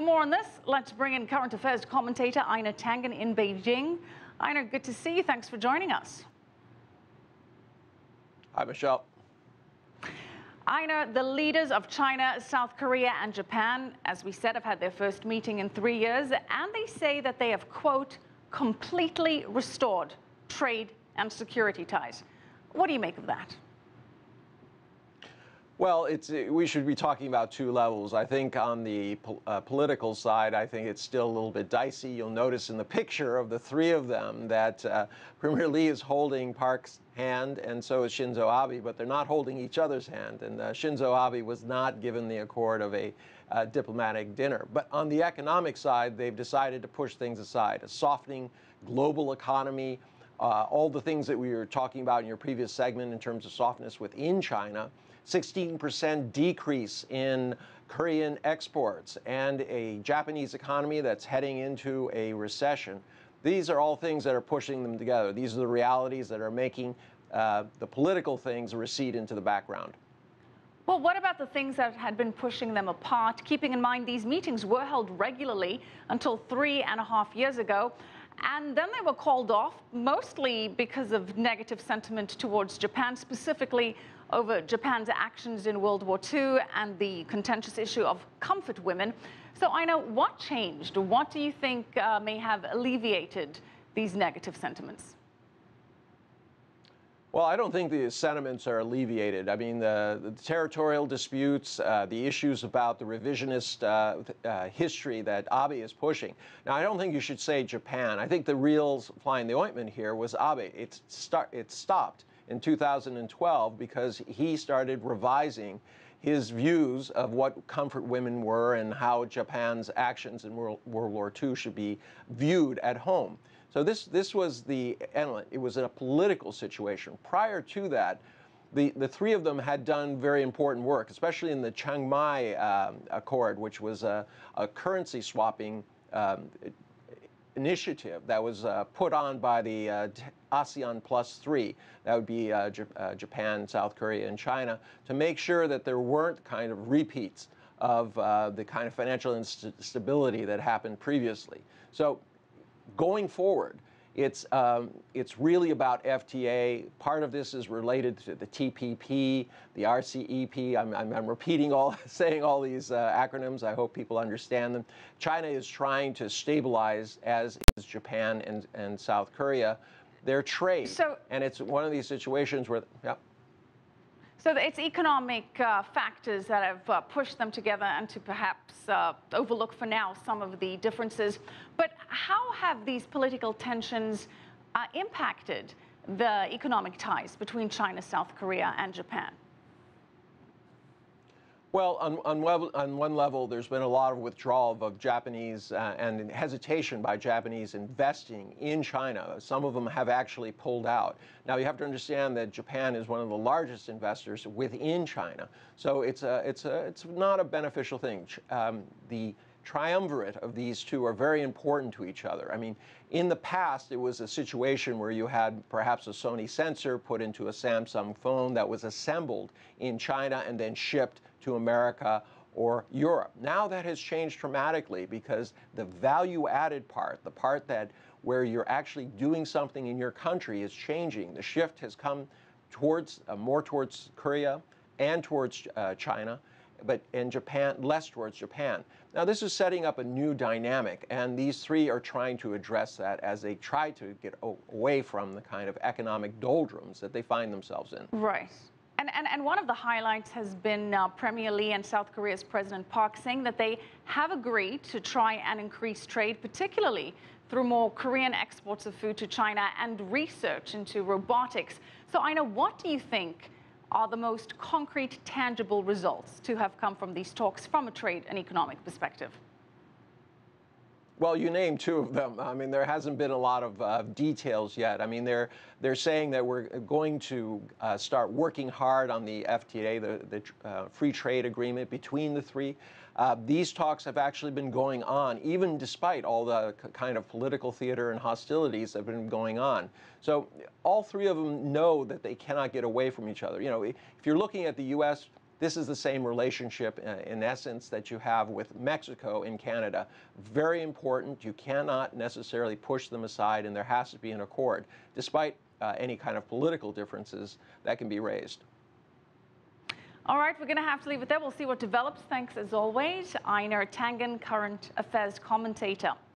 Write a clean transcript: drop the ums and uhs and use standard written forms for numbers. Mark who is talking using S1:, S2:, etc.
S1: For more on this, let's bring in current affairs commentator Einar Tangen in Beijing. Einar, good to see you. Thanks for joining us.
S2: Hi, Michelle.
S1: Einar, the leaders of China, South Korea and Japan, as we said, have had their first meeting in 3 years, and they say that they have, quote, completely restored trade and security ties. What do you make of that?
S2: Well, we should be talking about two levels. I think on the political side, I think it's still a little bit dicey. You'll notice in the picture of the three of them that Premier Lee is holding Park's hand, and so is Shinzo Abe, but they're not holding each other's hand. And Shinzo Abe was not given the accord of a diplomatic dinner. But on the economic side, they've decided to push things aside. A softening global economy, all the things that we were talking about in your previous segment in terms of softness within China, 16% decrease in Korean exports, and a Japanese economy that's heading into a recession. These are all things that are pushing them together. These are the realities that are making the political things recede into the background.
S1: Well, what about the things that had been pushing them apart, keeping in mind these meetings were held regularly until 3.5 years ago, and then they were called off, mostly because of negative sentiment towards Japan, specifically over Japan's actions in World War II and the contentious issue of comfort women. So I know what changed. What do you think may have alleviated these negative sentiments?
S2: Well, I don't think the sentiments are alleviated. I mean, the territorial disputes, the issues about the revisionist history that Abe is pushing. Now, I don't think you should say Japan. I think the real fly in the ointment here was Abe. It stopped in 2012 because he started revising his views of what comfort women were and how Japan's actions in World War II should be viewed at home. So this was the element. It was a political situation. Prior to that, the three of them had done very important work, especially in the Chiang Mai Accord, which was a currency swapping initiative that was put on by the ASEAN Plus 3, that would be Japan, South Korea, and China, to make sure that there weren't kind of repeats of the kind of financial instability that happened previously. So going forward, it's really about FTA. Part of this is related to the TPP, the RCEP. I'm repeating saying all these acronyms. I hope people understand them. China is trying to stabilize, as is Japan and South Korea, their trade. And it's one of these situations where, yeah.
S1: So it's economic factors that have pushed them together and to perhaps overlook for now some of the differences. But how have these political tensions impacted the economic ties between China, South Korea, and Japan?
S2: Well, on one level, there's been a lot of withdrawal of Japanese and hesitation by Japanese investing in China. Some of them have actually pulled out. Now, you have to understand that Japan is one of the largest investors within China, so it's not a beneficial thing. The triumvirate of these two are very important to each other. I mean, in the past, it was a situation where you had perhaps a Sony sensor put into a Samsung phone that was assembled in China and then shipped to America or Europe. Now that has changed dramatically because the value-added part, the part where you're actually doing something in your country, is changing. The shift has come towards more towards Korea and towards China, and Japan, less towards Japan. Now, this is setting up a new dynamic, and these three are trying to address that as they try to get away from the kind of economic doldrums that they find themselves in.
S1: Right. And one of the highlights has been Premier Lee and South Korea's President Park saying that they have agreed to try and increase trade, particularly through more Korean exports of food to China and research into robotics. So, Einar, what do you think are the most concrete, tangible results to have come from these talks from a trade and economic perspective?
S2: Well, you named two of them. I mean, there hasn't been a lot of details yet. I mean, they're saying that we're going to start working hard on the FTA, the free trade agreement between the three. These talks have actually been going on, even despite all the kind of political theater and hostilities that have been going on. So all three of them know that they cannot get away from each other. You know, if you're looking at the U.S., This is the same relationship, in essence, that you have with Mexico and Canada. Very important. You cannot necessarily push them aside, and there has to be an accord, despite any kind of political differences that can be raised.
S1: All right, we're going to have to leave it there. We'll see what develops. Thanks, as always, Einar Tangen, current affairs commentator.